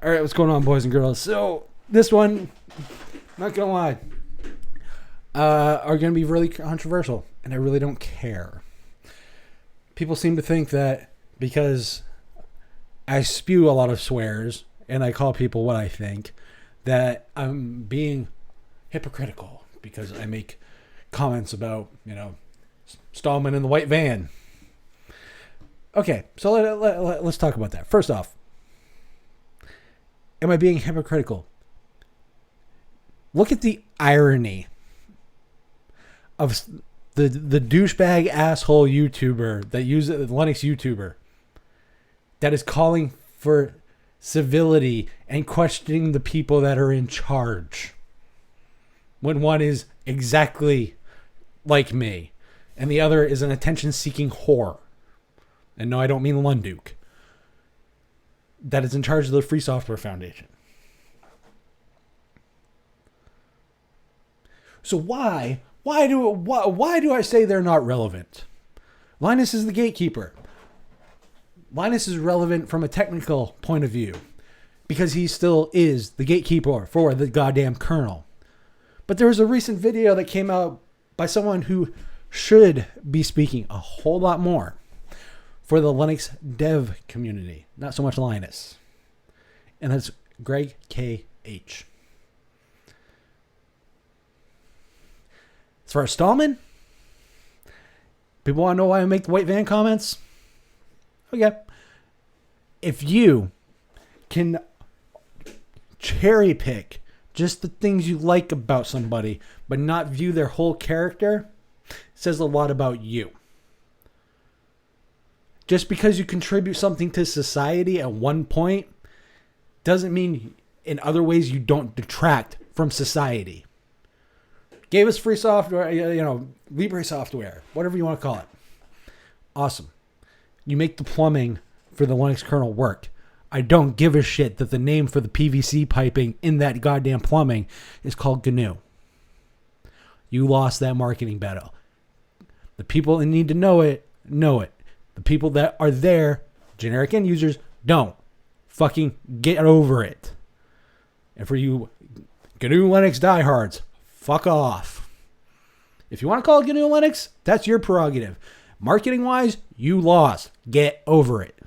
All right, what's going on, boys and girls? So this one, not gonna lie, are gonna be really controversial, and I really don't care. People seem to think that because I spew a lot of swears and I call people what I think, that I'm being hypocritical because I make comments about, Stallman in the white van. Okay, so let's talk about that. First off, am I being hypocritical? Look at the irony of the douchebag asshole YouTuber that uses Linux YouTuber that is calling for civility and questioning the people that are in charge, when one is exactly like me and the other is an attention-seeking whore. And no, I don't mean Lunduke. That is in charge of the Free Software Foundation. So why do I say they're not relevant? Linus is the gatekeeper. Linus is relevant from a technical point of view because he still is the gatekeeper for the goddamn kernel. But there was a recent video that came out by someone who should be speaking a whole lot more for the Linux dev community, not so much Linus. And that's Greg K.H. As far as Stallman, people want to know why I make the white van comments? Okay. If you can cherry pick just the things you like about somebody, but not view their whole character, it says a lot about you. Just because you contribute something to society at one point doesn't mean in other ways you don't detract from society. Gave us free software, Libre software, whatever you want to call it. Awesome. You make the plumbing for the Linux kernel work. I don't give a shit that the name for the PVC piping in that goddamn plumbing is called GNU. You lost that marketing battle. The people that need to know it, know it. The people that are there, generic end users, don't. Fucking get over it. And for you GNU Linux diehards, fuck off. If you want to call it GNU Linux, that's your prerogative. Marketing-wise, you lost. Get over it.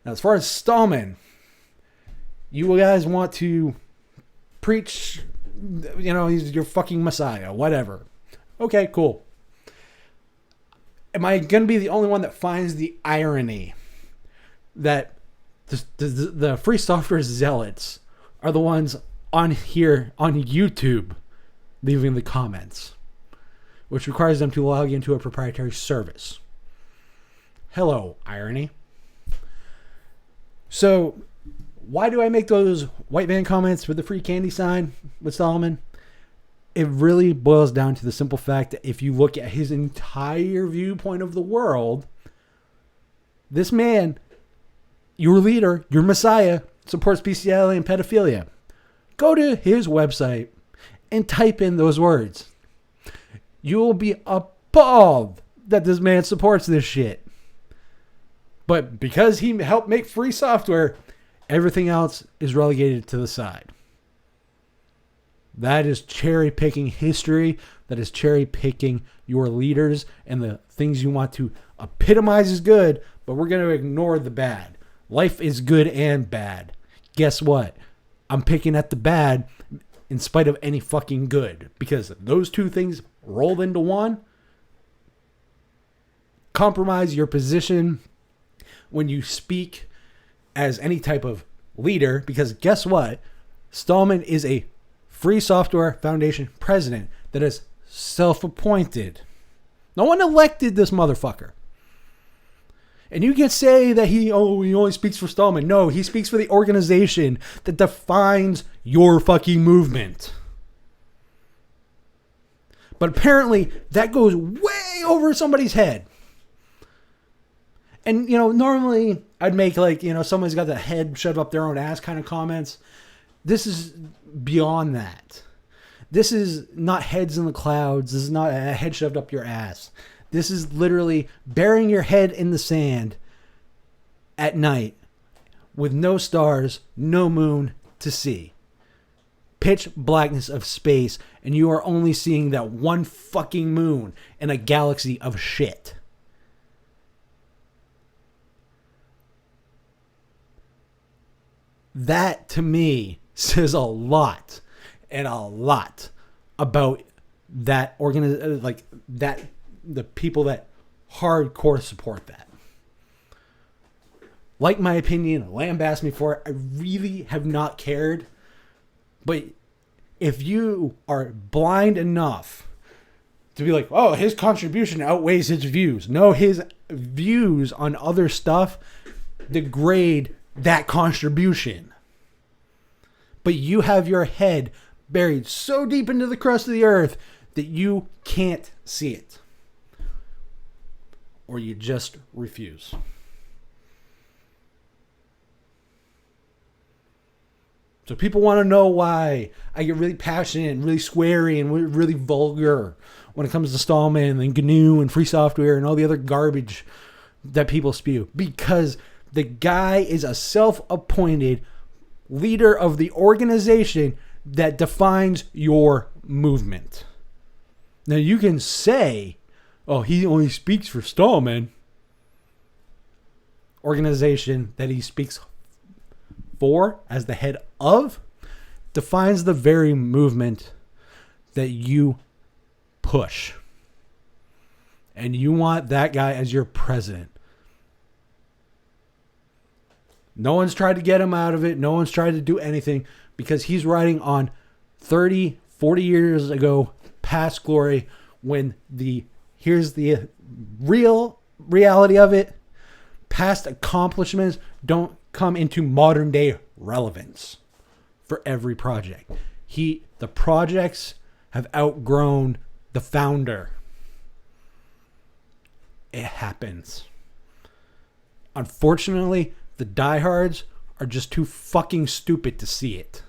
Now, as far as Stallman, you guys want to preach, he's your fucking messiah, whatever. Okay, cool. Am I going to be the only one that finds the irony that the free software zealots are the ones on here on YouTube leaving the comments, which requires them to log into a proprietary service? Hello, irony. So, why do I make those white van comments with the free candy sign with Stallman? It really boils down to the simple fact that if you look at his entire viewpoint of the world, this man, your leader, your messiah, supports bestiality and pedophilia. Go to his website and type in those words. You will be appalled that this man supports this shit. But because he helped make free software, everything else is relegated to the side. That is cherry picking history. That is cherry picking your leaders and the things you want to epitomize as good, but we're going to ignore the bad. Life is good and bad. Guess what? I'm picking at the bad in spite of any fucking good, because those two things rolled into one compromise your position when you speak as any type of leader, because guess what? Stallman is a Free Software Foundation president that is self-appointed. No one elected this motherfucker. And you can say that he only speaks for Stallman. No, he speaks for the organization that defines your fucking movement. But apparently that goes way over somebody's head. And, normally I'd make someone's got the head shoved up their own ass kind of comments. This is beyond that. This is not heads in the clouds. This is not a head shoved up your ass. This is literally burying your head in the sand at night with no stars, no moon to see. Pitch blackness of space, and you are only seeing that one fucking moon in a galaxy of shit. That, to me, says a lot about that the people that hardcore support that. Like my opinion, lambast me for it. I really have not cared. But if you are blind enough to be like, oh, his contribution outweighs his views. No, his views on other stuff degrade that contribution. But you have your head buried so deep into the crust of the earth that you can't see it. Or you just refuse. So people want to know why I get really passionate and really sweary and really vulgar when it comes to Stallman and GNU and free software and all the other garbage that people spew. Because the guy is a self-appointed leader of the organization that defines your movement. Now you can say, oh, he only speaks for Stallman. Organization that he speaks for as the head of defines the very movement that you push. And you want that guy as your president. No one's tried to get him out of it. No one's tried to do anything because he's riding on 30, 40 years ago past glory when here's the real reality of it. Past accomplishments don't come into modern day relevance for every project. The projects have outgrown the founder. It happens. Unfortunately, the diehards are just too fucking stupid to see it.